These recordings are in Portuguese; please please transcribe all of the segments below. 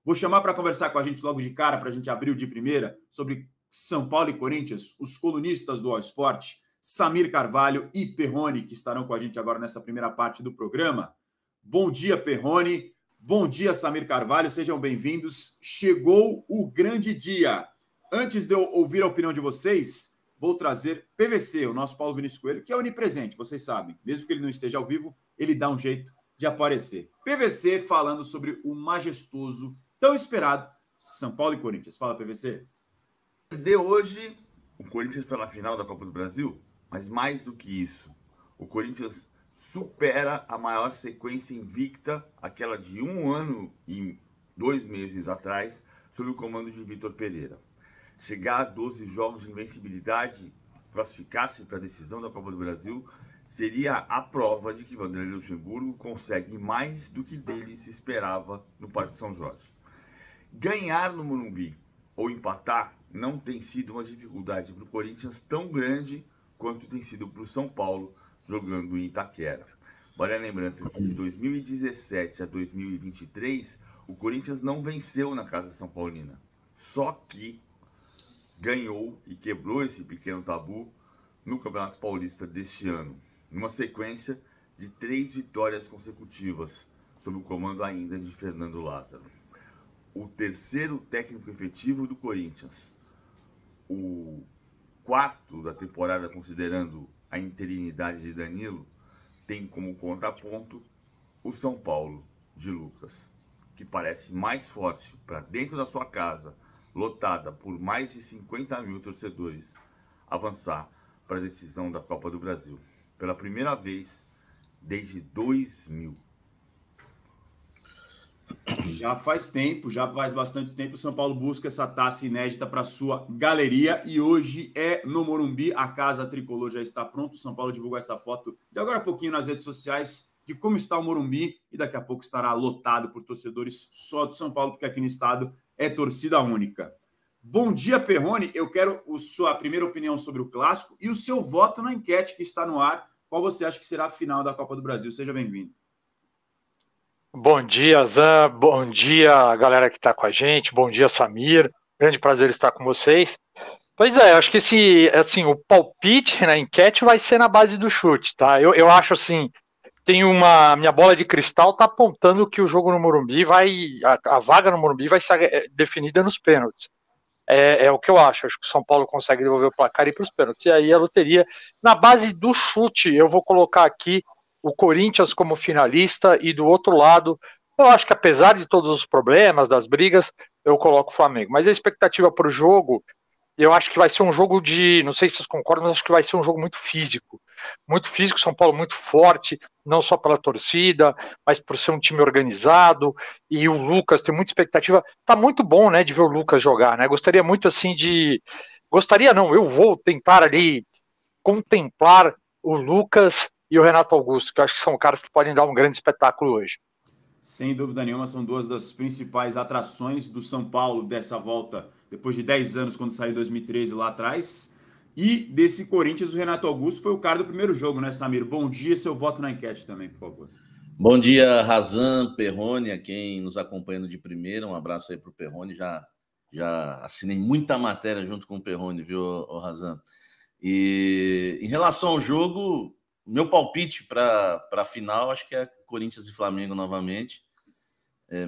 Vou chamar para conversar com a gente logo de cara, para a gente abrir o de primeira, sobre São Paulo e Corinthians, os colunistas do All Sport, Samir Carvalho e Perrone, que estarão com a gente agora nessa primeira parte do programa. Bom dia, Perrone. Bom dia, Samir Carvalho. Sejam bem-vindos. Chegou o grande dia. Antes de eu ouvir a opinião de vocês, vou trazer PVC, o nosso Paulo Vinícius Coelho, que é onipresente, vocês sabem. Mesmo que ele não esteja ao vivo, ele dá um jeito de aparecer. PVC falando sobre o majestoso, tão esperado, São Paulo e Corinthians. Fala, PVC. De hoje, o Corinthians está na final da Copa do Brasil, mas mais do que isso, o Corinthians supera a maior sequência invicta, aquela de 1 ano e 2 meses atrás, sob o comando de Vitor Pereira. Chegar a 12 jogos de invencibilidade, classificar-se para a decisão da Copa do Brasil, seria a prova de que Vanderlei Luxemburgo consegue mais do que dele se esperava no Parque de São Jorge. Ganhar no Morumbi ou empatar não tem sido uma dificuldade para o Corinthians tão grande quanto tem sido para o São Paulo jogando em Itaquera. Vale a lembrança que de 2017 a 2023, o Corinthians não venceu na casa São Paulina. Só que ganhou e quebrou esse pequeno tabu no Campeonato Paulista deste ano, numa sequência de 3 vitórias consecutivas, sob o comando ainda de Fernando Lázaro. O terceiro técnico efetivo do Corinthians, o quarto da temporada considerando a interinidade de Danilo, tem como contraponto o São Paulo de Lucas, que parece mais forte para dentro da sua casa, lotada por mais de 50 mil torcedores, avançar para a decisão da Copa do Brasil, pela primeira vez desde 2000. Já faz tempo, já faz bastante tempo, o São Paulo busca essa taça inédita para sua galeria e hoje é no Morumbi, a casa tricolor já está pronta, o São Paulo divulgou essa foto de agora a pouquinho nas redes sociais de como está o Morumbi e daqui a pouco estará lotado por torcedores só do São Paulo, porque aqui no estado é torcida única. Bom dia, Perrone, eu quero a sua primeira opinião sobre o Clássico e o seu voto na enquete que está no ar, qual você acha que será a final da Copa do Brasil, seja bem-vindo. Bom dia, Zan. Bom dia, galera que está com a gente. Bom dia, Samir. Grande prazer estar com vocês. Pois é, acho que o palpite na enquete vai ser na base do chute, tá? Eu acho assim, minha bola de cristal tá apontando que o jogo no Morumbi a vaga no Morumbi vai ser definida nos pênaltis. É o que eu acho. Acho que o São Paulo consegue devolver o placar e ir para os pênaltis. E aí a loteria, na base do chute, eu vou colocar aqui o Corinthians como finalista e do outro lado, eu acho que apesar de todos os problemas, das brigas, eu coloco o Flamengo. Mas a expectativa para o jogo, eu acho que vai ser um jogo não sei se vocês concordam, mas acho que vai ser um jogo muito físico. Muito físico, São Paulo muito forte, não só pela torcida, mas por ser um time organizado, e o Lucas tem muita expectativa. Tá muito bom, né, de ver o Lucas jogar, né? Gostaria muito assim eu vou tentar ali contemplar o Lucas e o Renato Augusto, que eu acho que são caras que podem dar um grande espetáculo hoje. Sem dúvida nenhuma, são duas das principais atrações do São Paulo dessa volta, depois de 10 anos, quando saiu em 2013 lá atrás. E desse Corinthians, o Renato Augusto foi o cara do primeiro jogo, né, Samir? Bom dia, seu voto na enquete também, por favor. Bom dia, Razan, Perrone, a quem nos acompanha de primeira. Um abraço aí para o Perrone. Já assinei muita matéria junto com o Perrone, viu, Razan? E em relação ao jogo, meu palpite para a final, acho que é Corinthians e Flamengo novamente,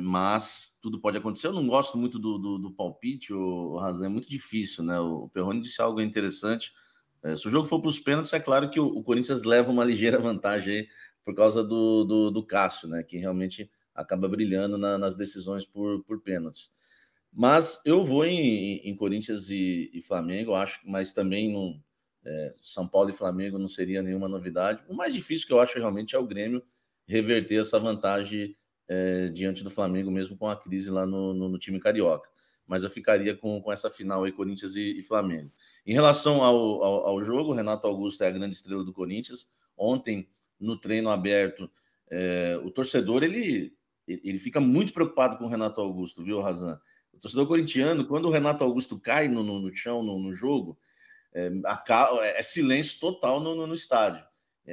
mas tudo pode acontecer. Eu não gosto muito do palpite, o Razan, é muito difícil, né? O Perrone disse algo interessante. Se o jogo for para os pênaltis, é claro que o Corinthians leva uma ligeira vantagem aí por causa do Cássio, né? Que realmente acaba brilhando nas decisões por pênaltis. Mas eu vou em Corinthians e Flamengo, acho, mas também não. São Paulo e Flamengo não seria nenhuma novidade. O mais difícil que eu acho realmente é o Grêmio reverter essa vantagem diante do Flamengo, mesmo com a crise lá no time carioca. Mas eu ficaria com essa final aí, Corinthians e Flamengo. Em relação ao jogo, o Renato Augusto é a grande estrela do Corinthians. Ontem, no treino aberto, o torcedor ele fica muito preocupado com o Renato Augusto, viu, Razan? O torcedor corintiano, quando o Renato Augusto cai no chão, no jogo, é silêncio total no estádio.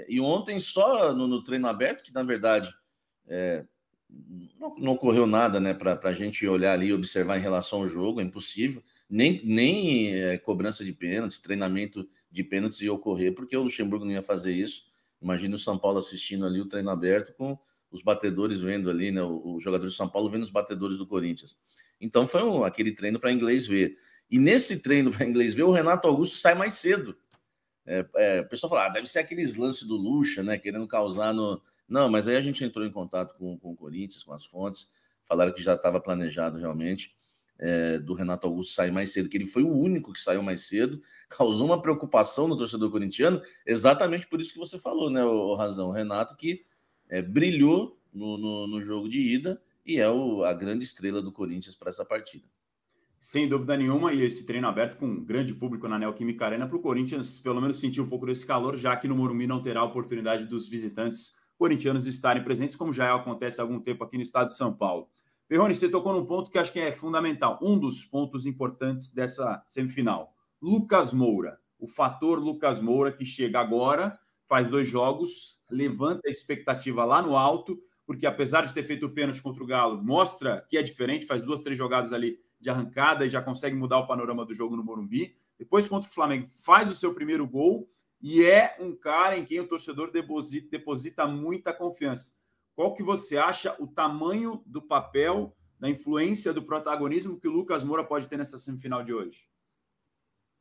E ontem, só no treino aberto, que na verdade não ocorreu nada, né, para a gente olhar ali e observar em relação ao jogo, é impossível. Nem cobrança de pênaltis, treinamento de pênaltis ia ocorrer, porque o Luxemburgo não ia fazer isso. Imagina o São Paulo assistindo ali o treino aberto com os batedores vendo ali, né, os jogadores de São Paulo vendo os batedores do Corinthians. Então foi aquele treino para inglês ver. E nesse treino para inglês ver, o Renato Augusto sai mais cedo. O pessoal fala, deve ser aqueles lances do Lucha, né, querendo causar no... Não, mas aí a gente entrou em contato com o Corinthians, com as fontes, falaram que já estava planejado realmente do Renato Augusto sair mais cedo, que ele foi o único que saiu mais cedo, causou uma preocupação no torcedor corintiano, exatamente por isso que você falou, né, o Razão? O Renato que brilhou no jogo de ida e é a grande estrela do Corinthians para essa partida. Sem dúvida nenhuma, e esse treino aberto com um grande público na Neoquímica Arena para o Corinthians pelo menos sentir um pouco desse calor, já que no Morumbi não terá a oportunidade dos visitantes corintianos estarem presentes, como já acontece há algum tempo aqui no estado de São Paulo. Perrone, você tocou num ponto que acho que é fundamental, um dos pontos importantes dessa semifinal. Lucas Moura, o fator Lucas Moura que chega agora, faz 2 jogos, levanta a expectativa lá no alto, porque apesar de ter feito o pênalti contra o Galo, mostra que é diferente, faz 2, 3 jogadas ali de arrancada e já consegue mudar o panorama do jogo no Morumbi. Depois, contra o Flamengo, faz o seu primeiro gol e é um cara em quem o torcedor deposita muita confiança. Qual que você acha o tamanho do papel, da influência, do protagonismo que o Lucas Moura pode ter nessa semifinal de hoje?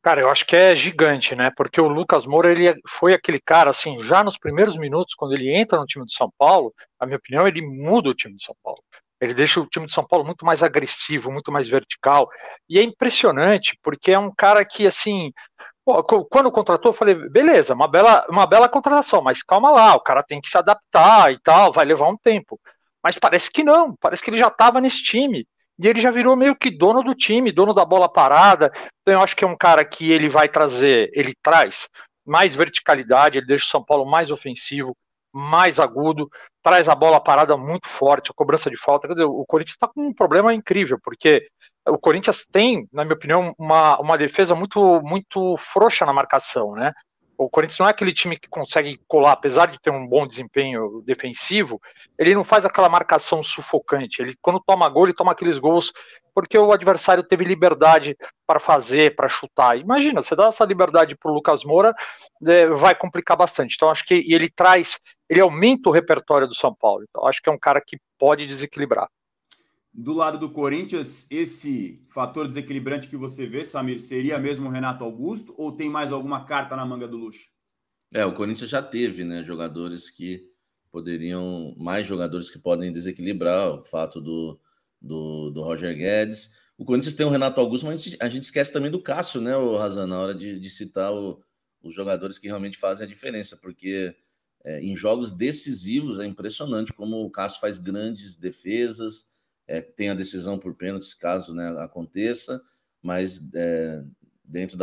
Cara, eu acho que é gigante, né? Porque o Lucas Moura, ele foi aquele cara, assim, já nos primeiros minutos, quando ele entra no time do São Paulo, na minha opinião, ele muda o time do São Paulo. Ele deixa o time de São Paulo muito mais agressivo, muito mais vertical. E é impressionante, porque é um cara que, assim, quando contratou, eu falei, beleza, uma bela contratação, mas calma lá, o cara tem que se adaptar e tal, vai levar um tempo. Mas parece que não, parece que ele já estava nesse time. E ele já virou meio que dono do time, dono da bola parada. Então eu acho que é um cara que ele traz mais verticalidade, ele deixa o São Paulo mais ofensivo, mais agudo, traz a bola parada muito forte, a cobrança de falta. Quer dizer, o Corinthians está com um problema incrível, porque o Corinthians tem, na minha opinião, uma defesa muito, muito frouxa na marcação, né? O Corinthians não é aquele time que consegue colar, apesar de ter um bom desempenho defensivo, ele não faz aquela marcação sufocante. Ele, quando toma gol, ele toma aqueles gols porque o adversário teve liberdade para fazer, para chutar. Imagina, você dá essa liberdade para o Lucas Moura, vai complicar bastante. Então, acho que ele aumenta o repertório do São Paulo. Então, acho que é um cara que pode desequilibrar. Do lado do Corinthians, esse fator desequilibrante que você vê, Samir, seria mesmo o Renato Augusto ou tem mais alguma carta na manga do Lucha? O Corinthians já teve, né, mais jogadores que podem desequilibrar, o fato do Roger Guedes. O Corinthians tem o Renato Augusto, mas a gente esquece também do Cássio, né, o Razan, na hora de citar os jogadores que realmente fazem a diferença, porque em jogos decisivos é impressionante como o Cássio faz grandes defesas, tem a decisão por pênaltis, caso, né, aconteça, mas dentro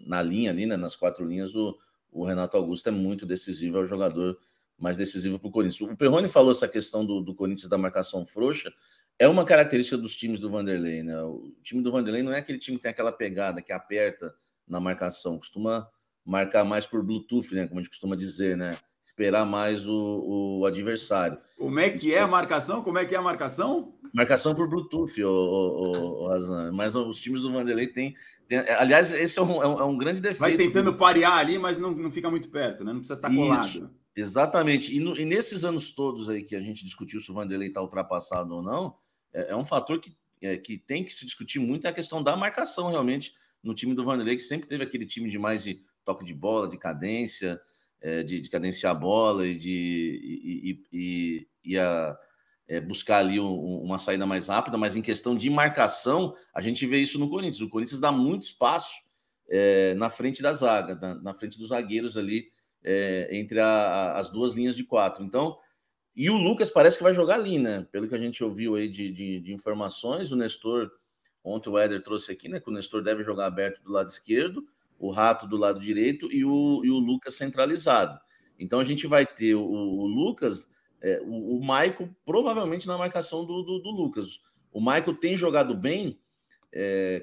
na linha ali, né, nas 4 linhas, o Renato Augusto é muito decisivo, é o jogador mais decisivo para o Corinthians. O Perrone falou essa questão do Corinthians da marcação frouxa, é uma característica dos times do Vanderlei, né? O time do Vanderlei não é aquele time que tem aquela pegada, que aperta na marcação, costuma marcar mais por Bluetooth, né, como a gente costuma dizer, né? Esperar mais o adversário. Como é que é a marcação? Como é que é a marcação? Marcação por Bluetooth, o Razan. Mas os times do Vanderlei tem... Aliás, esse é um grande defeito. Vai tentando parear ali, mas não fica muito perto, né? Não precisa estar colado. Isso, exatamente. E nesses anos todos aí que a gente discutiu se o Vanderlei está ultrapassado ou não, é um fator que tem que se discutir muito, é a questão da marcação, realmente, no time do Vanderlei, que sempre teve aquele time de mais de toque de bola, de cadência, de cadenciar a bola e buscar ali uma saída mais rápida, mas em questão de marcação, a gente vê isso no Corinthians. O Corinthians dá muito espaço na frente da zaga, na frente dos zagueiros ali, entre as 2 linhas de 4. Então, e o Lucas parece que vai jogar ali, né? Pelo que a gente ouviu aí de informações, o Nestor, ontem o Éder trouxe aqui, né? Que o Nestor deve jogar aberto do lado esquerdo, o Rato do lado direito e o Lucas centralizado. Então a gente vai ter o Lucas, o Maicon provavelmente na marcação do Lucas. O Maicon tem jogado bem,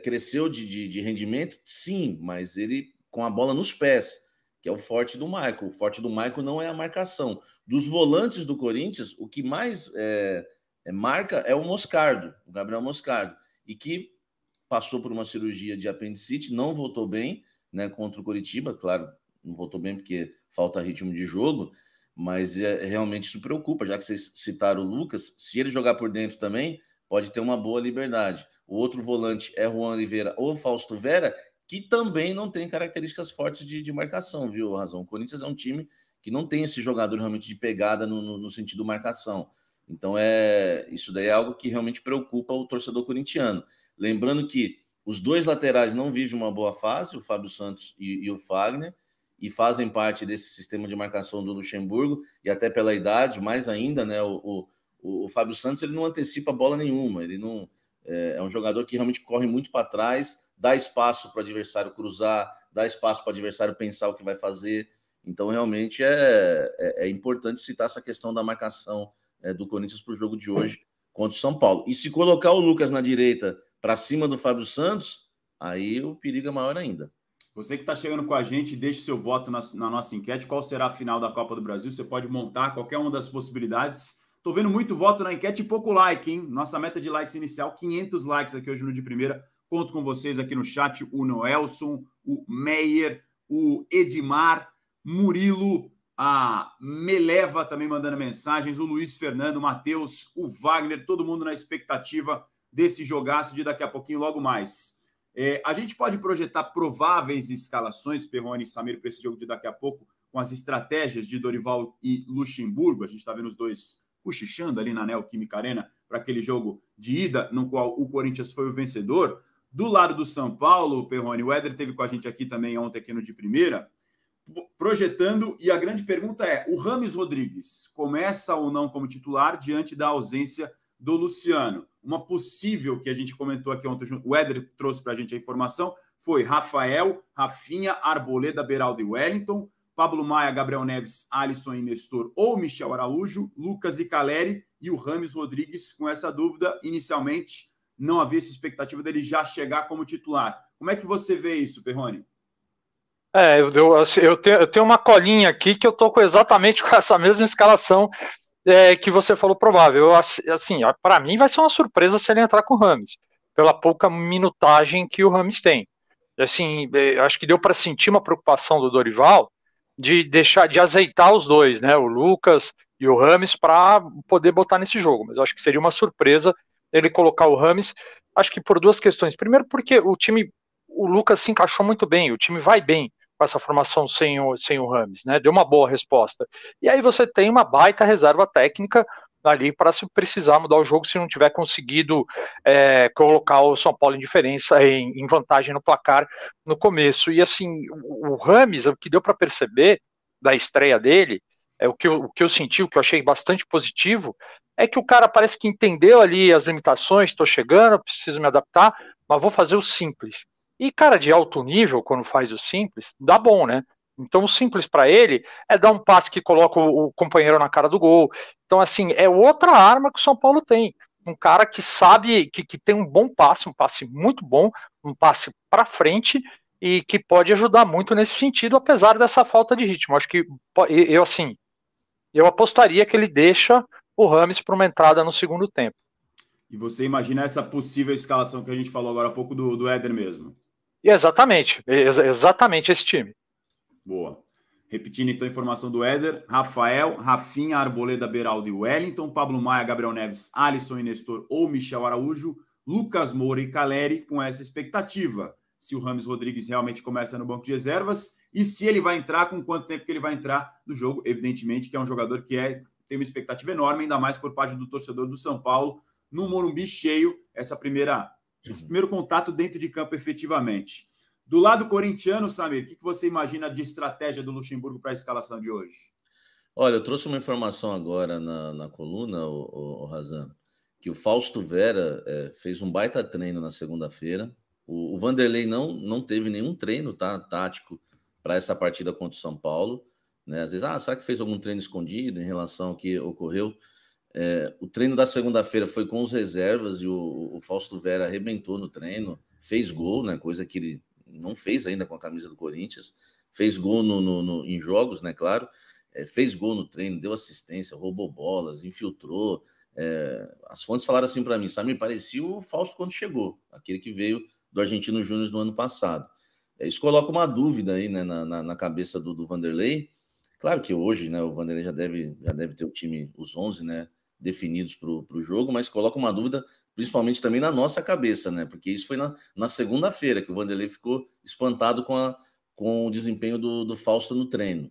cresceu de rendimento, sim, mas ele com a bola nos pés, que é o forte do Maicon. O forte do Maicon não é a marcação. Dos volantes do Corinthians, o que mais marca é o Moscardo, o Gabriel Moscardo, e que passou por uma cirurgia de apendicite, não voltou bem, né, contra o Coritiba, claro, não voltou bem porque falta ritmo de jogo, mas realmente isso preocupa, já que vocês citaram o Lucas, se ele jogar por dentro também, pode ter uma boa liberdade. O outro volante é Juan Oliveira ou Fausto Vera, que também não tem características fortes de marcação, viu, Razão? O Corinthians é um time que não tem esse jogador realmente de pegada no sentido marcação. Então, isso daí é algo que realmente preocupa o torcedor corintiano. Lembrando que os dois laterais não vivem uma boa fase, o Fábio Santos e o Fagner, e fazem parte desse sistema de marcação do Luxemburgo, e até pela idade, mais ainda, né? O Fábio Santos ele não antecipa bola nenhuma, ele não é um jogador que realmente corre muito para trás, dá espaço para o adversário cruzar, dá espaço para o adversário pensar o que vai fazer. Então, realmente, é importante citar essa questão da marcação do Corinthians para o jogo de hoje contra o São Paulo. E se colocar o Lucas na direita para cima do Fábio Santos, aí o perigo é maior ainda. Você que está chegando com a gente, deixe seu voto na nossa enquete. Qual será a final da Copa do Brasil? Você pode montar qualquer uma das possibilidades. Estou vendo muito voto na enquete e pouco like, hein? Nossa meta de likes inicial, 500 likes aqui hoje no De Primeira. Conto com vocês aqui no chat, o Noelson, o Meyer, o Edmar, Murilo, a Meleva também mandando mensagens, o Luiz Fernando, o Matheus, o Wagner, todo mundo na expectativa desse jogaço de daqui a pouquinho, logo mais. A gente pode projetar prováveis escalações, Perrone e Samir, para esse jogo de daqui a pouco, com as estratégias de Dorival e Luxemburgo. A gente está vendo os dois cochichando ali na Neoquímica Arena para aquele jogo de ida, no qual o Corinthians foi o vencedor. Do lado do São Paulo, Perrone, o Éder esteve com a gente aqui também ontem, aqui no De Primeira, projetando, e a grande pergunta é, o Rames Rodrigues começa ou não como titular diante da ausência do Luciano? Uma possível, que a gente comentou aqui ontem, o Éder trouxe para a gente a informação, foi Rafael, Rafinha, Arboleda, Beraldo e Wellington, Pablo Maia, Gabriel Neves, Alisson e Nestor ou Michel Araújo, Lucas e Caleri e o Rames Rodrigues. Com essa dúvida, inicialmente, não havia essa expectativa dele já chegar como titular. Como é que você vê isso, Perrone? Eu tenho uma colinha aqui que eu estou exatamente com essa mesma escalação que você falou provável. Assim, para mim vai ser uma surpresa se ele entrar com o Rames, pela pouca minutagem que o Rames tem. Assim, acho que deu para sentir uma preocupação do Dorival de azeitar os dois, né, o Lucas e o Rames, para poder botar nesse jogo. Mas eu acho que seria uma surpresa ele colocar o Rames, acho que por duas questões. Primeiro, porque o Lucas se encaixou muito bem, o time vai bem com essa formação sem o Rames, né? Deu uma boa resposta. E aí você tem uma baita reserva técnica ali para se precisar mudar o jogo, se não tiver conseguido colocar o São Paulo em diferença, em vantagem no placar no começo. E assim, o Rames, o que deu para perceber da estreia dele, o que eu senti, o que eu achei bastante positivo, é que o cara parece que entendeu ali as limitações, estou chegando, preciso me adaptar, mas vou fazer o simples. E cara de alto nível, quando faz o simples, dá bom, né? Então o simples para ele é dar um passe que coloca o companheiro na cara do gol. Então assim, é outra arma que o São Paulo tem. Um cara que sabe, que tem um bom passe, um passe muito bom, um passe para frente e que pode ajudar muito nesse sentido, apesar dessa falta de ritmo. Acho que eu apostaria que ele deixa o Rames para uma entrada no segundo tempo. E você imagina essa possível escalação que a gente falou agora há pouco do Éder mesmo? Exatamente esse time. Boa. Repetindo então a informação do Éder: Rafael, Rafinha, Arboleda, Beraldo e Wellington, Pablo Maia, Gabriel Neves, Alisson e Nestor ou Michel Araújo, Lucas Moura e Caleri, com essa expectativa. Se o Rames Rodrigues realmente começa no banco de reservas e se ele vai entrar, com quanto tempo que ele vai entrar no jogo. Evidentemente que é um jogador que tem uma expectativa enorme, ainda mais por parte do torcedor do São Paulo, no Morumbi cheio, esse primeiro contato dentro de campo efetivamente. Do lado corintiano, Samir, o que você imagina de estratégia do Luxemburgo para a escalação de hoje? Olha, eu trouxe uma informação agora na coluna, o Razan, que o Fausto Vera fez um baita treino na segunda-feira. O Vanderlei não teve nenhum treino tático para essa partida contra o São Paulo. Né? Às vezes, será que fez algum treino escondido em relação ao que ocorreu? O treino da segunda-feira foi com os reservas e o Fausto Vera arrebentou no treino, fez gol, né? Coisa que ele não fez ainda com a camisa do Corinthians, fez gol em jogos, né? Claro, fez gol no treino, deu assistência, roubou bolas, infiltrou, As fontes falaram assim para mim, Samir, parecia o Fausto quando chegou, aquele que veio do Argentino Júnior no ano passado. Isso coloca uma dúvida aí, né, na cabeça do Vanderlei. Claro que hoje, né, o Vanderlei já deve ter o time, os 11, né, definidos para o jogo, mas coloca uma dúvida principalmente também na nossa cabeça, né, porque isso foi na segunda-feira que o Vanderlei ficou espantado com o desempenho do Fausto no treino.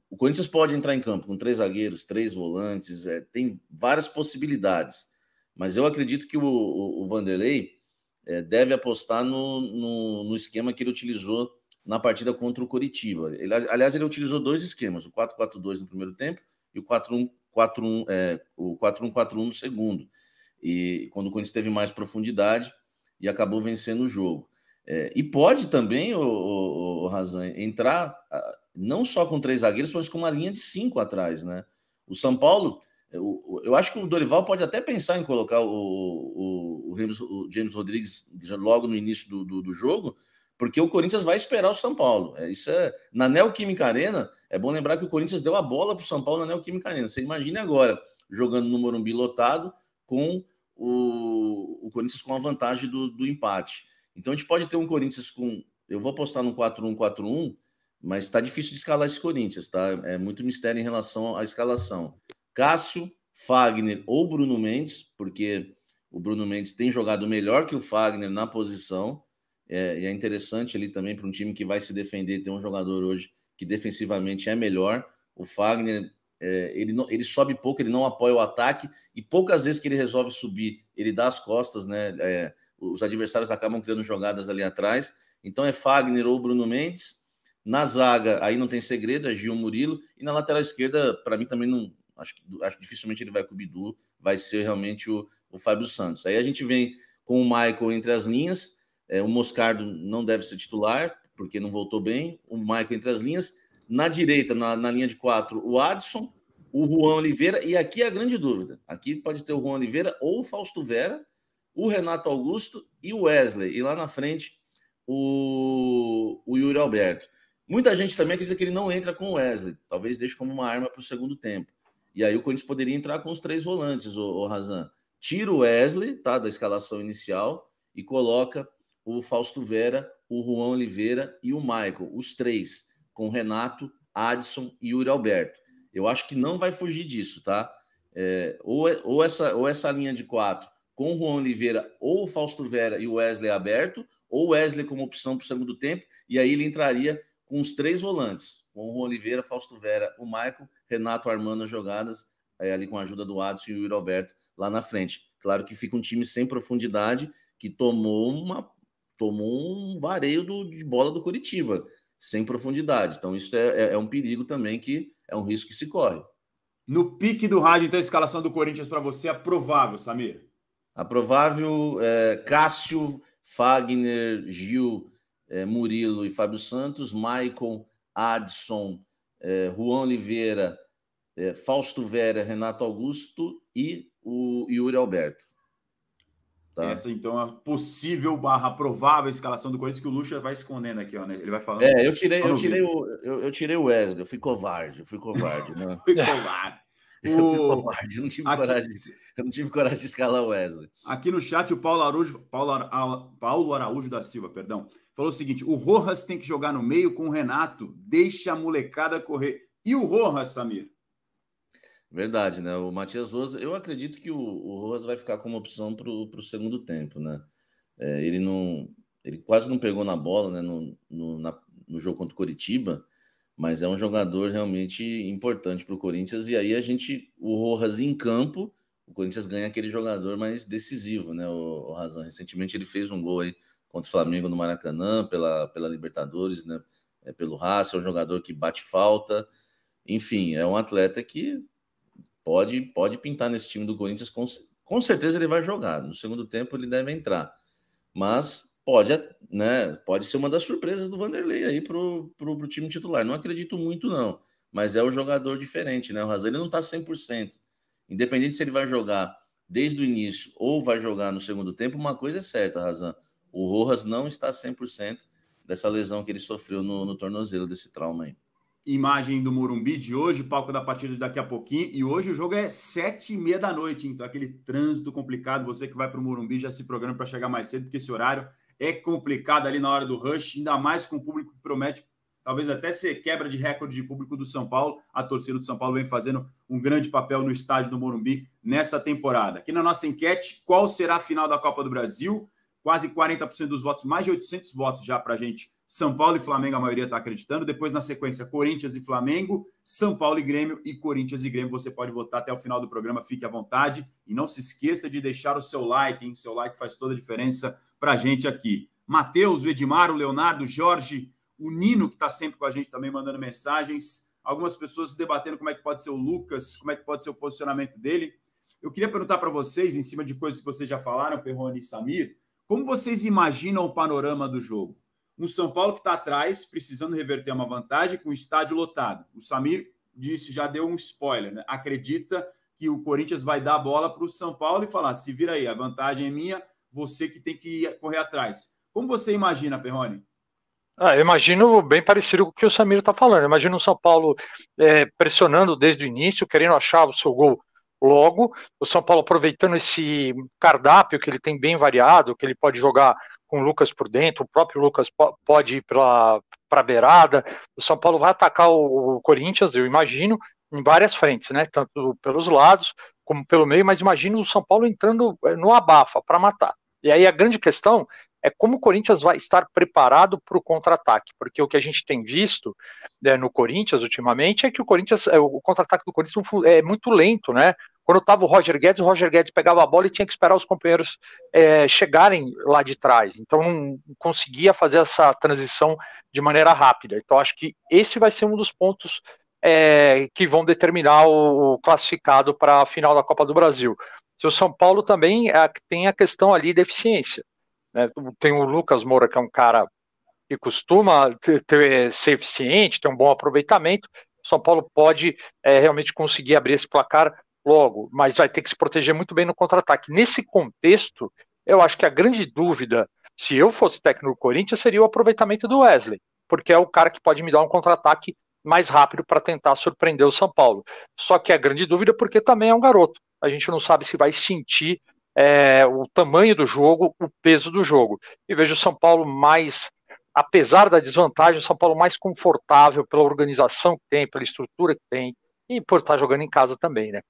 O Corinthians pode entrar em campo com 3 zagueiros, 3 volantes, tem várias possibilidades, mas eu acredito que o Vanderlei deve apostar no esquema que ele utilizou na partida contra o Coritiba. Aliás, ele utilizou 2 esquemas, o 4-4-2 no primeiro tempo e o 4-1-4-1 no segundo. E quando o Corinthians teve mais profundidade e acabou vencendo o jogo. E pode também, o Razan, entrar não só com 3 zagueiros, mas com uma linha de 5 atrás, né? O São Paulo, eu acho que o Dorival pode até pensar em colocar o James Rodrigues logo no início do jogo, porque o Corinthians vai esperar o São Paulo. Na Neoquímica Arena, é bom lembrar que o Corinthians deu a bola para o São Paulo na Neoquímica Arena. Você imagine agora, jogando no Morumbi lotado, com o Corinthians com a vantagem do empate. Então a gente pode ter um Corinthians com... Eu vou apostar no 4-1-4-1, mas está difícil de escalar esse Corinthians, tá? É muito mistério em relação à escalação. Cássio, Fagner ou Bruno Mendes, porque o Bruno Mendes tem jogado melhor que o Fagner na posição, e é interessante ali também para um time que vai se defender ter um jogador hoje que defensivamente é melhor. O Fagner, ele sobe pouco, ele não apoia o ataque, e poucas vezes que ele resolve subir, ele dá as costas, né? Os adversários acabam criando jogadas ali atrás. Então é Fagner ou Bruno Mendes. Na zaga, aí não tem segredo, é Gil, Murilo. E na lateral esquerda, para mim também não... Acho que dificilmente ele vai com o Bidu, vai ser realmente o Fábio Santos. Aí a gente vem com o Michael entre as linhas. O Moscardo não deve ser titular, porque não voltou bem. O Michael entre as linhas. Na direita, na linha de 4, o Adson, o Juan Oliveira. E aqui é a grande dúvida. Aqui pode ter o Juan Oliveira ou o Fausto Vera, o Renato Augusto e o Wesley. E lá na frente, o Yuri Alberto. Muita gente também acredita que ele não entra com o Wesley. Talvez deixe como uma arma para o segundo tempo. E aí o Corinthians poderia entrar com os 3 volantes, o Razan. Tira o Wesley, tá, da escalação inicial, e coloca o Fausto Vera, o Juan Oliveira e o Michael, os 3, com Renato, Adson e Yuri Alberto. Eu acho que não vai fugir disso, tá? Ou essa linha de 4 com o Juan Oliveira, ou o Fausto Vera e o Wesley aberto, ou o Wesley como opção para o segundo tempo, e aí ele entraria com os 3 volantes, com o Juan Oliveira, Fausto Vera, o Michael, Renato armando as jogadas, ali com a ajuda do Adson e o Yuri Alberto lá na frente. Claro que fica um time sem profundidade, que tomou um vareio de bola do Coritiba, sem profundidade. Então isso é um perigo também, que é um risco que se corre. No pique do rádio, então, a escalação do Corinthians para você é provável, Samir? A provável, Cássio, Fagner, Gil, Murilo e Fábio Santos, Michael, Adson, Juan Oliveira, Fausto Vera, Renato Augusto e o Yuri Alberto. Tá? Essa, então, é a possível / provável escalação do Corinthians, que o Lucha vai escondendo aqui, ó, né? Ele vai falando. Eu tirei o Wesley, eu fui covarde, né? Fui covarde. Eu fui covarde, eu não tive coragem de escalar o Wesley. Aqui no chat, o Paulo Araújo da Silva, perdão, falou o seguinte: o Rojas tem que jogar no meio com o Renato, deixa a molecada correr. E o Rojas, Samir? Verdade, né? O Matias Rojas, eu acredito que o Rojas vai ficar como opção para o segundo tempo, né? Ele quase não pegou na bola, né, no jogo contra o Coritiba, mas é um jogador realmente importante para o Corinthians. E aí o Rojas em campo, o Corinthians ganha aquele jogador mais decisivo, né? O Razan, recentemente ele fez um gol aí contra o Flamengo no Maracanã, pela Libertadores, né? Pelo Racing, é um jogador que bate falta. Enfim, é um atleta que pode pintar nesse time do Corinthians. Com certeza ele vai jogar. No segundo tempo ele deve entrar. Mas pode ser uma das surpresas do Vanderlei aí pro time titular. Não acredito muito, não. Mas é um jogador diferente, né? O Razan, ele não está 100%. Independente se ele vai jogar desde o início ou vai jogar no segundo tempo, uma coisa é certa, Razan. O Rojas não está 100% dessa lesão que ele sofreu no tornozelo, desse trauma aí. imagem do Morumbi de hoje, palco da partida de daqui a pouquinho, e hoje o jogo é 7h30 da noite, então aquele trânsito complicado, você que vai para o Morumbi já se programa para chegar mais cedo, porque esse horário é complicado ali na hora do rush, ainda mais com o público que promete talvez até ser quebra de recorde de público do São Paulo. A torcida do São Paulo vem fazendo um grande papel no estádio do Morumbi nessa temporada. Aqui na nossa enquete, qual será a final da Copa do Brasil? Quase 40% dos votos, mais de 800 votos já para a gente. São Paulo e Flamengo, a maioria está acreditando. Depois, na sequência, Corinthians e Flamengo, São Paulo e Grêmio e Corinthians e Grêmio. Você pode votar até o final do programa, fique à vontade. E não se esqueça de deixar o seu like, hein? O seu like faz toda a diferença para a gente aqui. Matheus, o Edmar, o Leonardo, o Jorge, o Nino, que está sempre com a gente também mandando mensagens. Algumas pessoas debatendo como é que pode ser o Lucas, como é que pode ser o posicionamento dele. Eu queria perguntar para vocês, em cima de coisas que vocês já falaram, Perrone e Samir, como vocês imaginam o panorama do jogo? Um São Paulo que está atrás, precisando reverter uma vantagem, com o estádio lotado. O Samir disse, já deu um spoiler, né? Acredita que o Corinthians vai dar a bola para o São Paulo e falar, se vira aí, a vantagem é minha, você que tem que correr atrás. Como você imagina, Perrone? Eu imagino bem parecido com o que o Samir está falando. Eu imagino o São Paulo pressionando desde o início, querendo achar o seu gol logo. O São Paulo aproveitando esse cardápio que ele tem bem variado, que ele pode jogar com o Lucas por dentro, o próprio Lucas pode ir para a beirada. O São Paulo vai atacar o Corinthians, eu imagino, em várias frentes, né? Tanto pelos lados como pelo meio, mas imagino o São Paulo entrando no abafa para matar. E aí a grande questão é como o Corinthians vai estar preparado para o contra-ataque, porque o que a gente tem visto no Corinthians ultimamente é que o contra-ataque do Corinthians é muito lento, né? Quando estava o Roger Guedes pegava a bola e tinha que esperar os companheiros chegarem lá de trás, então não conseguia fazer essa transição de maneira rápida. Então acho que esse vai ser um dos pontos que vão determinar o classificado para a final da Copa do Brasil. Se o São Paulo também tem a questão ali da eficiência. Tem o Lucas Moura, que é um cara que costuma ser eficiente, ter um bom aproveitamento. O São Paulo pode realmente conseguir abrir esse placar logo, mas vai ter que se proteger muito bem no contra-ataque. Nesse contexto, eu acho que a grande dúvida, se eu fosse técnico do Corinthians, seria o aproveitamento do Wesley, porque é o cara que pode me dar um contra-ataque mais rápido para tentar surpreender o São Paulo. Só que a grande dúvida, porque também é um garoto. A gente não sabe se vai sentir o tamanho do jogo, o peso do jogo. E vejo o São Paulo mais, apesar da desvantagem, o São Paulo mais confortável pela organização que tem, pela estrutura que tem, e por estar jogando em casa também, né?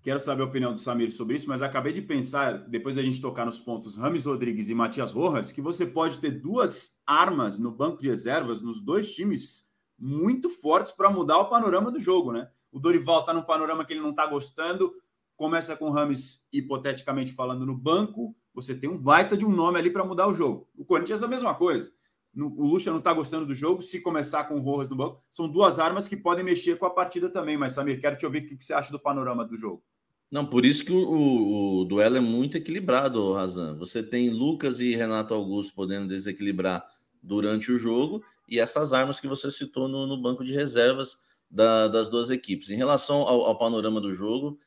Quero saber a opinião do Samir sobre isso, mas acabei de pensar, depois da gente tocar nos pontos Rames Rodrigues e Matias Rojas, que você pode ter duas armas no banco de reservas, nos dois times, muito fortes para mudar o panorama do jogo, né? O Dorival está num panorama que ele não está gostando, começa com o Rames, hipoteticamente falando, no banco, você tem um baita de um nome ali para mudar o jogo. O Corinthians é a mesma coisa. O Lucha não está gostando do jogo, se começar com o Rojas no banco, são duas armas que podem mexer com a partida também. Mas, Samir, quero te ouvir o que você acha do panorama do jogo. Não, por isso que o duelo é muito equilibrado, Razan. Você tem Lucas e Renato Augusto podendo desequilibrar durante o jogo e essas armas que você citou no banco de reservas das duas equipes. Em relação ao panorama do jogo,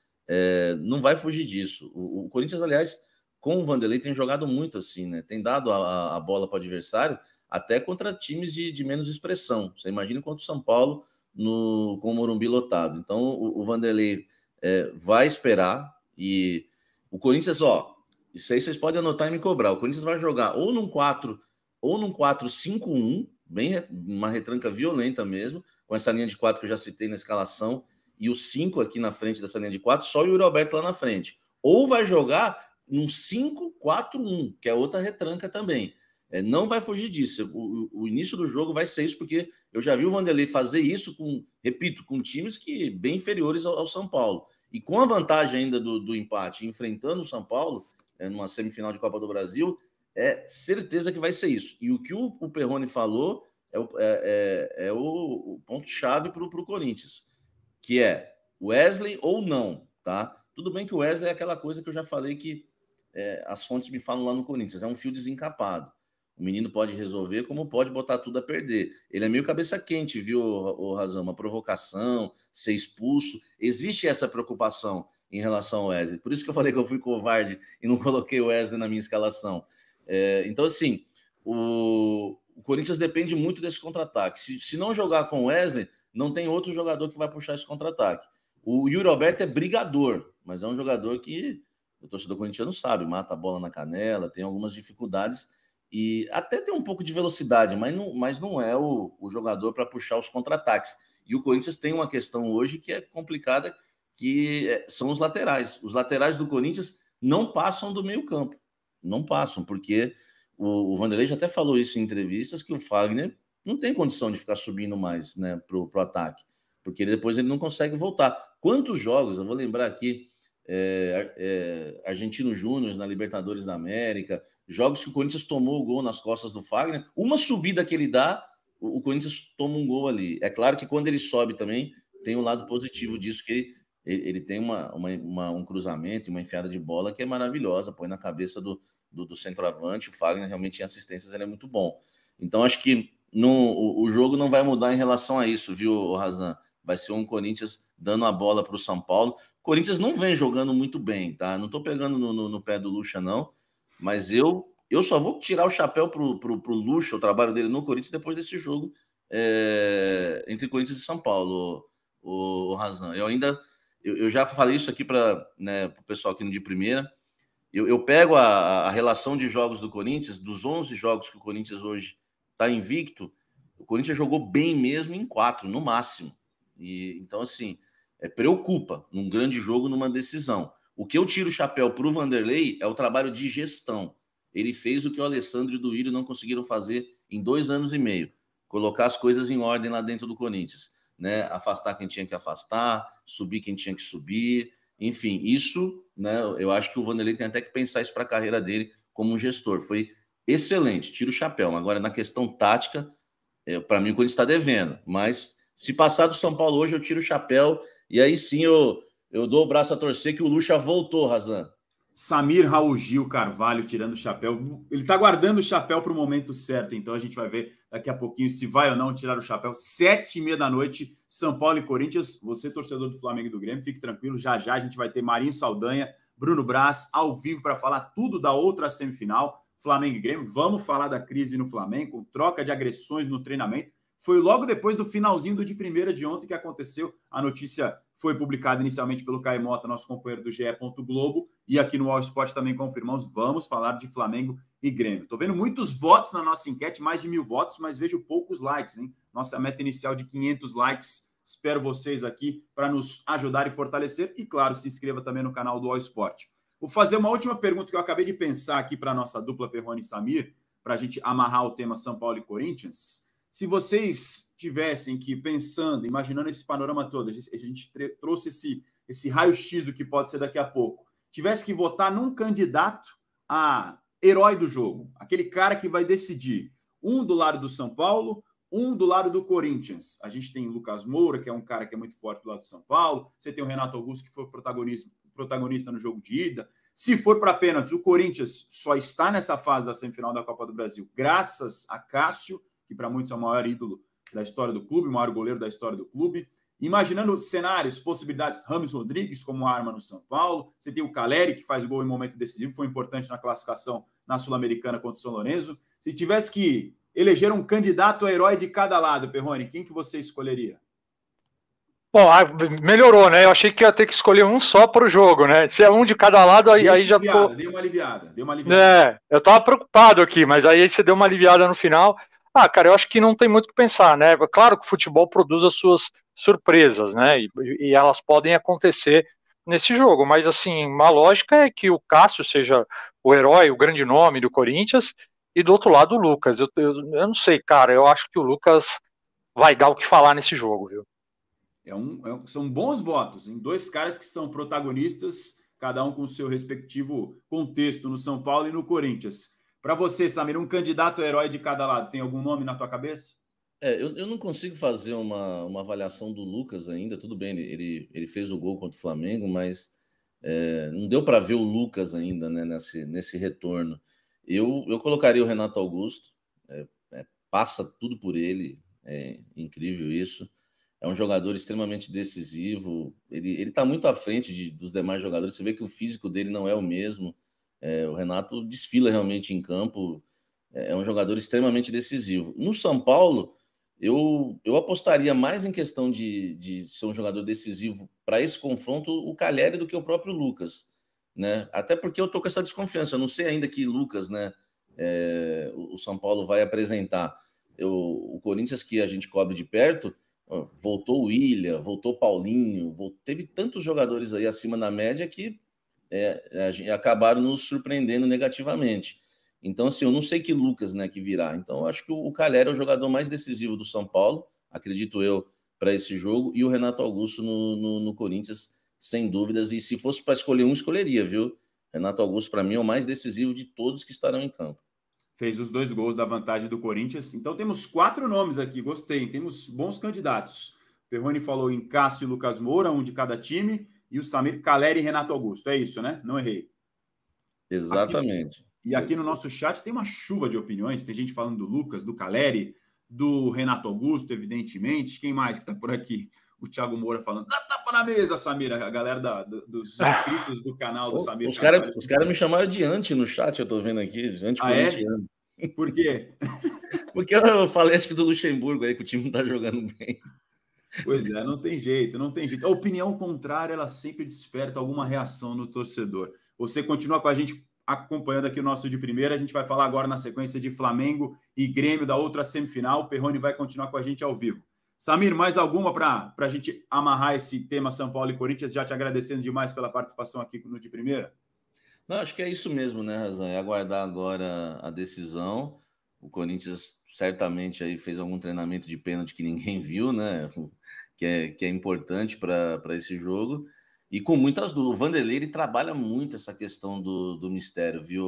não vai fugir disso. O Corinthians, aliás, com o Vanderlei tem jogado muito assim, né? Tem dado a bola para o adversário até contra times de menos expressão. Você imagina contra o São Paulo com o Morumbi lotado. Então o Vanderlei vai esperar e o Corinthians, isso aí vocês podem anotar e me cobrar. O Corinthians vai jogar ou num 4-5-1, uma retranca violenta mesmo, com essa linha de 4 que eu já citei na escalação, e os 5 aqui na frente dessa linha de 4, só o Yuri Alberto lá na frente. Ou vai jogar num 5-4-1, que é outra retranca também. Não vai fugir disso. O início do jogo vai ser isso, porque eu já vi o Vanderlei fazer isso com times que bem inferiores ao São Paulo. E com a vantagem ainda do empate, enfrentando o São Paulo, numa semifinal de Copa do Brasil, é certeza que vai ser isso. E o que o Perrone falou é o ponto-chave para o Corinthians, que é Wesley ou não, tá? Tudo bem que o Wesley é aquela coisa que eu já falei que as fontes me falam lá no Corinthians, é um fio desencapado. O menino pode resolver, como pode botar tudo a perder. Ele é meio cabeça quente, viu, o Razão? Uma provocação, ser expulso. Existe essa preocupação em relação ao Wesley. Por isso que eu falei que eu fui covarde e não coloquei o Wesley na minha escalação. Então, assim, o o Corinthians depende muito desse contra-ataque. Se não jogar com o Wesley, não tem outro jogador que vai puxar esse contra-ataque. O Yuri Alberto é brigador, mas é um jogador que o torcedor corintiano sabe, mata a bola na canela, tem algumas dificuldades e até tem um pouco de velocidade, mas não é o jogador para puxar os contra-ataques. E o Corinthians tem uma questão hoje que é complicada, que são os laterais. Os laterais do Corinthians não passam do meio-campo. Não passam, porque o Vanderlei já até falou isso em entrevistas, que o Fagner não tem condição de ficar subindo mais, né, pro ataque, porque depois ele não consegue voltar. Quantos jogos, eu vou lembrar aqui, Argentino Júnior na Libertadores da América, jogos que o Corinthians tomou o gol nas costas do Fagner, uma subida que ele dá, o Corinthians toma um gol ali. É claro que quando ele sobe também, tem um lado positivo disso, que ele tem um cruzamento, uma enfiada de bola que é maravilhosa, põe na cabeça do centroavante. O Fagner realmente em assistências ele é muito bom. Então acho que o jogo não vai mudar em relação a isso, viu, Razan? Vai ser um Corinthians dando a bola para o São Paulo. O Corinthians não vem jogando muito bem, tá? Não estou pegando no pé do Lucha, não, mas eu só vou tirar o chapéu pro Lucha, o trabalho dele no Corinthians, depois desse jogo entre Corinthians e São Paulo, o Razan. Eu já falei isso aqui para o pessoal aqui no De Primeira. Eu pego a relação de jogos do Corinthians, dos 11 jogos que o Corinthians hoje está invicto, o Corinthians jogou bem mesmo em 4, no máximo. E então, assim, preocupa num grande jogo, numa decisão. O que eu tiro o chapéu para o Vanderlei é o trabalho de gestão. Ele fez o que o Alessandro e o Duílio não conseguiram fazer em 2 anos e meio. Colocar as coisas em ordem lá dentro do Corinthians. Né? Afastar quem tinha que afastar, subir quem tinha que subir. Enfim, isso, né, eu acho que o Vanderlei tem até que pensar isso para a carreira dele como um gestor. Foi excelente, tiro o chapéu. Agora, na questão tática, para mim o Corinthians está devendo. Mas se passar do São Paulo hoje, eu tiro o chapéu. E aí sim eu dou o braço a torcer que o Lucha voltou, Razan. Samir Raul Gil Carvalho tirando o chapéu. Ele está guardando o chapéu para o momento certo, então a gente vai ver daqui a pouquinho se vai ou não tirar o chapéu. 7h30 da noite, São Paulo e Corinthians. Você, torcedor do Flamengo e do Grêmio, fique tranquilo. Já a gente vai ter Marinho Saldanha, Bruno Braz, ao vivo para falar tudo da outra semifinal, Flamengo e Grêmio. Vamos falar da crise no Flamengo, troca de agressões no treinamento. Foi logo depois do finalzinho do De Primeira de ontem que aconteceu. A notícia foi publicada inicialmente pelo Caio Mota, nosso companheiro do GE. Globo, e aqui no All Sport também confirmamos, vamos falar de Flamengo e Grêmio. Estou vendo muitos votos na nossa enquete, mais de 1.000 votos, mas vejo poucos likes, hein? Nossa meta inicial de 500 likes. Espero vocês aqui para nos ajudar e fortalecer. E, claro, se inscreva também no canal do All Sport. Vou fazer uma última pergunta que eu acabei de pensar aqui para a nossa dupla Perrone e Samir, para a gente amarrar o tema São Paulo e Corinthians. Se vocês tivessem que, pensando, imaginando esse panorama todo, a gente trouxe esse raio-x do que pode ser daqui a pouco, tivesse que votar num candidato a herói do jogo, aquele cara que vai decidir, um do lado do São Paulo, um do lado do Corinthians. A gente tem o Lucas Moura, que é um cara que é muito forte do lado do São Paulo, você tem o Renato Augusto, que foi protagonista no jogo de ida. Se for para pênaltis, o Corinthians só está nessa fase da semifinal da Copa do Brasil graças a Cássio, que para muitos é o maior ídolo da história do clube, o maior goleiro da história do clube. Imaginando cenários, possibilidades, Rames Rodrigues como arma no São Paulo, você tem o Caleri, que faz gol em momento decisivo, foi importante na classificação na Sul-Americana contra o São Lourenço. Se tivesse que eleger um candidato a herói de cada lado, Perrone, quem que você escolheria? Bom, melhorou, né? Eu achei que ia ter que escolher um só para o jogo, né? Se é um de cada lado, aí já ficou... Deu uma aliviada. Eu tava preocupado aqui, mas aí você deu uma aliviada no final. Cara, eu acho que não tem muito o que pensar, né? Claro que o futebol produz as suas surpresas, né? E elas podem acontecer nesse jogo, mas assim, uma lógica é que o Cássio seja o herói, o grande nome do Corinthians, e do outro lado o Lucas. Eu não sei, cara, eu acho que o Lucas vai dar o que falar nesse jogo, viu? São bons votos em dois caras que são protagonistas, cada um com o seu respectivo contexto no São Paulo e no Corinthians. Para você, Samir, um candidato a herói de cada lado, tem algum nome na tua cabeça? Eu não consigo fazer uma avaliação do Lucas ainda. Tudo bem, ele fez o gol contra o Flamengo, mas não deu para ver o Lucas ainda, né, nesse retorno. Eu colocaria o Renato Augusto, passa tudo por ele, é incrível isso. É um jogador extremamente decisivo, ele está muito à frente dos demais jogadores. Você vê que o físico dele não é o mesmo. O Renato desfila realmente em campo. É um jogador extremamente decisivo. No São Paulo, eu apostaria mais em questão de ser um jogador decisivo para esse confronto o Calleri do que o próprio Lucas, né? Até porque eu tô com essa desconfiança. Eu não sei ainda que Lucas, né, o São Paulo vai apresentar. O Corinthians, que a gente cobre de perto, voltou o William, voltou o Paulinho, teve tantos jogadores aí acima da média que acabaram nos surpreendendo negativamente. Então, assim, eu não sei que Lucas, né, que virá. Então, eu acho que o Calleri é o jogador mais decisivo do São Paulo, acredito eu, para esse jogo, e o Renato Augusto no Corinthians, sem dúvidas. E se fosse para escolher um, escolheria, viu? Renato Augusto, para mim, é o mais decisivo de todos que estarão em campo. Fez os 2 gols da vantagem do Corinthians. Então, temos 4 nomes aqui, gostei. Temos bons candidatos. Perrone falou em Cássio e Lucas Moura, um de cada time, e o Samir, Calleri e Renato Augusto. É isso, né? Não errei. Exatamente. Aqui no nosso chat tem uma chuva de opiniões. Tem gente falando do Lucas, do Calleri, do Renato Augusto, evidentemente. Quem mais que está por aqui? O Thiago Moura falando, dá tapa na mesa, Samir. A galera dos inscritos do canal do Samir. Os caras me chamaram de anti no chat, eu tô vendo aqui. Anti-corintiano. Por quê? Porque eu falei, acho que do Luxemburgo aí, que o time não tá jogando bem. Pois é, não tem jeito, não tem jeito. A opinião contrária, ela sempre desperta alguma reação no torcedor. Você continua com a gente acompanhando aqui o nosso de primeira. A gente vai falar agora na sequência de Flamengo e Grêmio da outra semifinal. O Perrone vai continuar com a gente ao vivo. Samir, mais alguma para a gente amarrar esse tema São Paulo e Corinthians? Já te agradecendo demais pela participação aqui no de primeira. Não, acho que é isso mesmo, né, Razan? É aguardar agora a decisão. O Corinthians certamente aí fez algum treinamento de pênalti que ninguém viu, né? Que é importante para esse jogo. E com muitas dúvidas. O Vanderlei, ele trabalha muito essa questão do mistério, viu,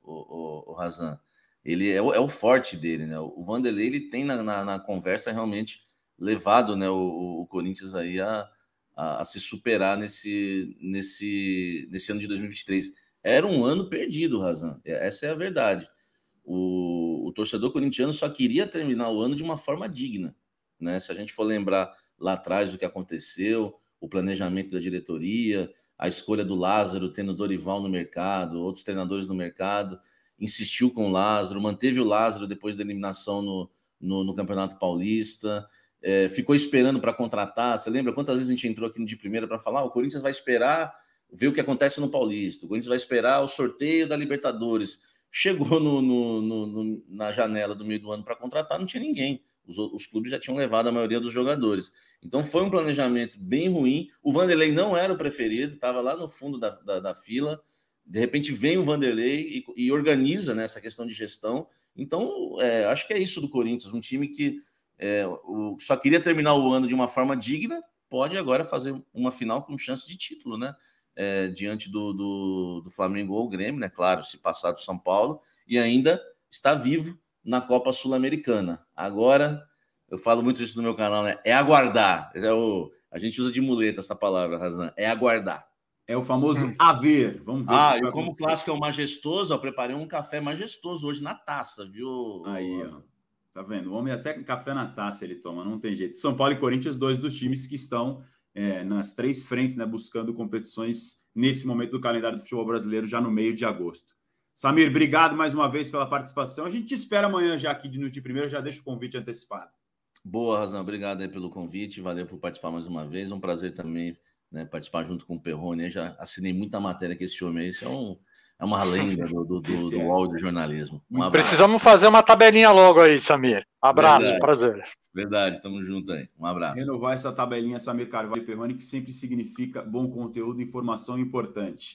o Razan? Ele é o forte dele, né? O Vanderlei, ele tem na conversa realmente levado, né, o Corinthians aí a se superar nesse ano de 2023. Era um ano perdido, Razan. Essa é a verdade. O torcedor corintiano só queria terminar o ano de uma forma digna, né? Se a gente for lembrar lá atrás do que aconteceu, o planejamento da diretoria, a escolha do Lázaro, tendo Dorival no mercado, outros treinadores no mercado, insistiu com o Lázaro, manteve o Lázaro depois da eliminação no Campeonato Paulista, ficou esperando para contratar. Você lembra quantas vezes a gente entrou aqui no de primeira para falar? O Corinthians vai esperar ver o que acontece no Paulista, o Corinthians vai esperar o sorteio da Libertadores. Chegou na janela do meio do ano para contratar, não tinha ninguém. Os clubes já tinham levado a maioria dos jogadores. Então foi um planejamento bem ruim. O Vanderlei não era o preferido, estava lá no fundo da fila. De repente vem o Vanderlei e organiza, né, essa questão de gestão. Então, acho que é isso do Corinthians. Um time que só queria terminar o ano de uma forma digna, pode agora fazer uma final com chance de título, né? Diante do Flamengo ou Grêmio, né? Claro, se passar do São Paulo, e ainda está vivo na Copa Sul-Americana. Agora, eu falo muito isso no meu canal, né? É aguardar. A gente usa de muleta essa palavra, Razan. É aguardar. É o famoso haver. Vamos ver. E como o clássico é o majestoso, eu preparei um café majestoso hoje na taça, viu? Aí, ó. Tá vendo? O homem até café na taça ele toma, não tem jeito. São Paulo e Corinthians, 2 dos times que estão nas 3 frentes, né, buscando competições nesse momento do calendário do futebol brasileiro, já no meio de agosto. Samir, obrigado mais uma vez pela participação. A gente te espera amanhã já aqui de primeiro, já deixa o convite antecipado. Boa, Razão. Obrigado aí pelo convite, valeu por participar mais uma vez. Um prazer também, né, participar junto com o Perrone. Eu já assinei muita matéria com esse homem aí. Isso é uma lenda do UOL do jornalismo. Precisamos fazer uma tabelinha logo aí, Samir. Abraço, verdade. Prazer. Verdade, tamo junto aí. Um abraço. Renovar essa tabelinha, Samir Carvalho e Perrone, que sempre significa bom conteúdo e informação importante.